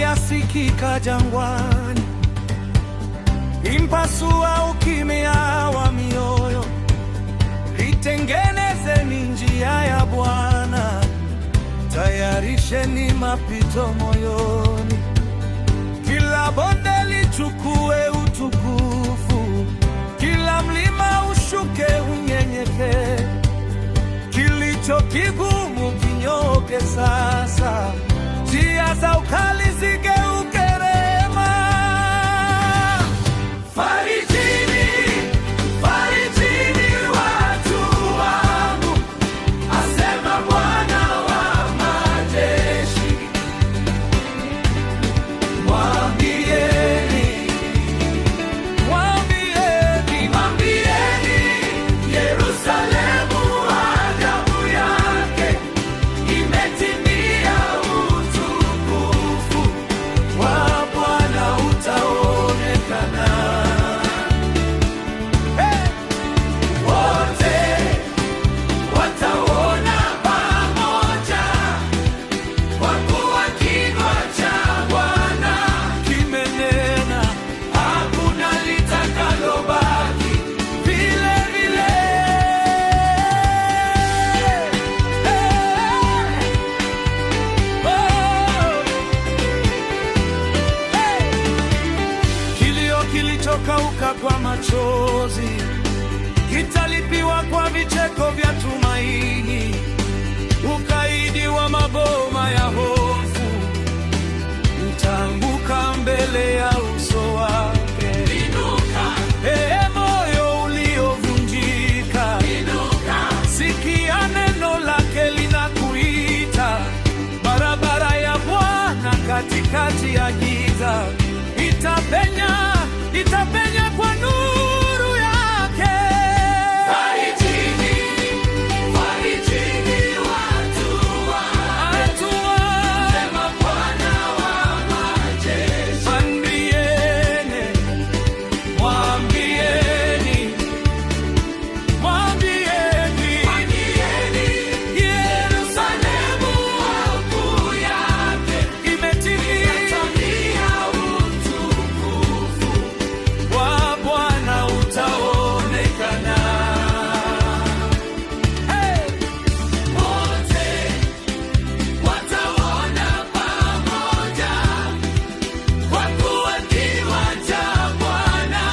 yasikika jangwani, impasua ukimya wa mioyo. Itengenezeni njia ya Bwana, tayarisheni mapito moyoni. Kila bonde lichukue utukufu, kila mlima ushuke unyenyeke. Kilicho kigumu kinyooke sasa, njia za ukali zigeuke rehema. Farijini, farijini watu wangu, asema Bwana wa majeshi. Mwambieni, mwambieni, mwambieni Yerusalemu, ajabu yake imetimia. Utukufu wa Bwana utaonekana. Wote wataona pamoja, kwa kuwa kinywa cha Bwana kimenena, hakuna litakalobaki vile vile. Kilio kilichokauka kwa machozi kitalipiwa kwa vicheko vya tumaini. Ukaidi wa maboma ya hofu utaanguka mbele ya uso wake. Inuka, moyo uliovunjika, inuka, sikia neno lake linakuita. Barabara ya Bwana katikati ya giza itapenya, itapenya kwa nuru yake. Farijini, farijini watu wangu, sema Bwana wa majeshi. Mwambieni, mwambieni, mwambieni Yerusalemu, ajabu yake imetimia. Utukufu wa Bwana utaonekana. Wote wataona pamoja, kwa kuwa kinywa cha Bwana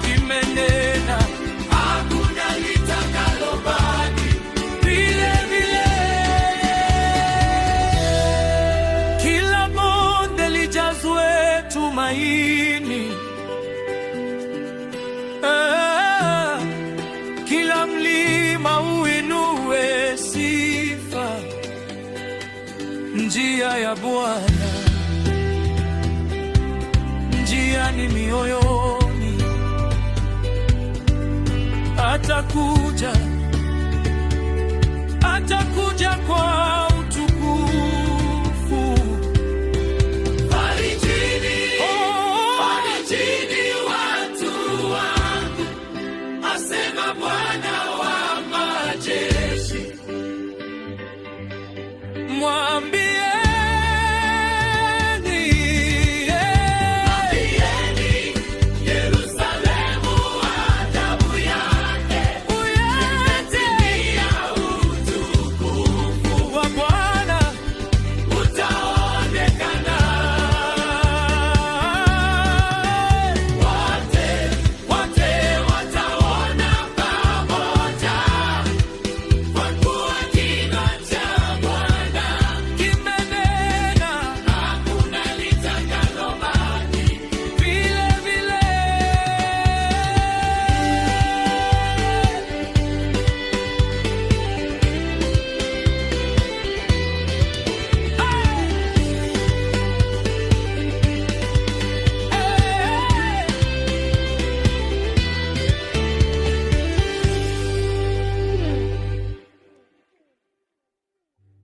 kimenena, hakuna litakalobaki vile vile. Kila bonde lijazwe tumaini, kila mlima uinue sifa. Njia ya Bwana, njia ni mioyoni. Atakuja, atakuja.